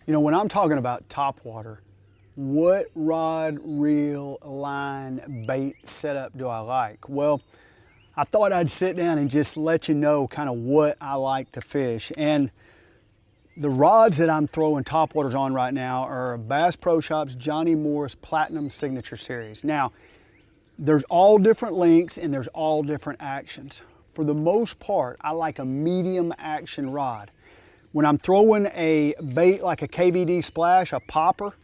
You know, when I'm talking about topwater, what rod, reel, line, bait setup do I like? Well, I thought I'd sit down and just let you know kind of what I like to fish. And the rods that I'm throwing topwaters on right now are Bass Pro Shops Johnny Morris Platinum Signature Series. Now, there's all different lengths and there's all different actions. For the most part, I like a medium action rod. When I'm throwing a bait like a KVD Splash, a popper,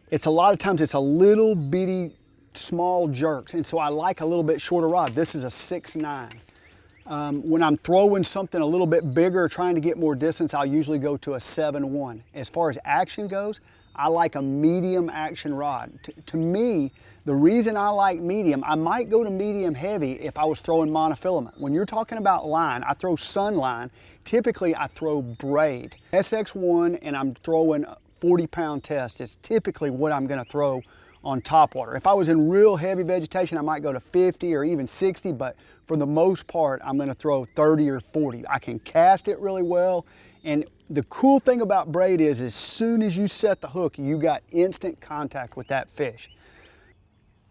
it's a lot of times it's a little bitty small jerks, and so I like a little bit shorter rod. This is a 6'9". When I'm throwing something a little bit bigger, trying to get more distance, I'll usually go to a 7'1". As far as action goes, I like a medium action rod. To me, the reason I like medium, I might go to medium heavy if I was throwing monofilament. When you're talking about line, I throw sun line. Typically, I throw braid. SX1, and I'm throwing 40-pound test is typically what I'm gonna throw on topwater. If I was in real heavy vegetation, I might go to 50 or even 60, but for the most part, I'm gonna throw 30 or 40. I can cast it really well, and the cool thing about braid is as soon as you set the hook, you got instant contact with that fish.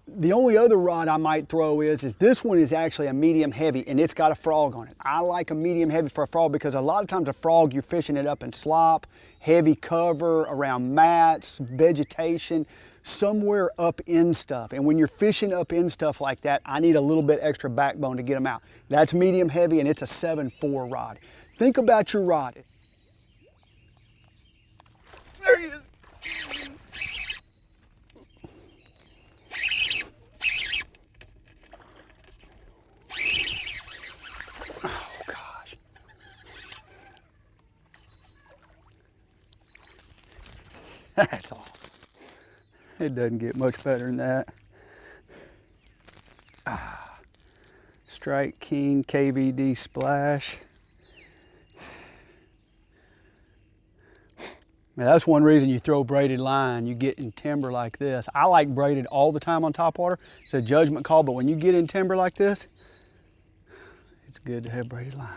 The only other rod I might throw is this one is actually a medium heavy and it's got a frog on it. I like a medium heavy for a frog because a lot of times a frog, you're fishing it up in slop, heavy cover, around mats, vegetation, somewhere up in stuff. And when you're fishing up in stuff like that, I need a little bit extra backbone to get them out. That's medium heavy and it's a 7.4 rod. Think about your rod. There he is. That's awesome. It doesn't get much better than that. Strike King KVD Splash. Now that's one reason you throw braided line. You get in timber like this. I like braided all the time on topwater. It's a judgment call, but when you get in timber like this, it's good to have braided line.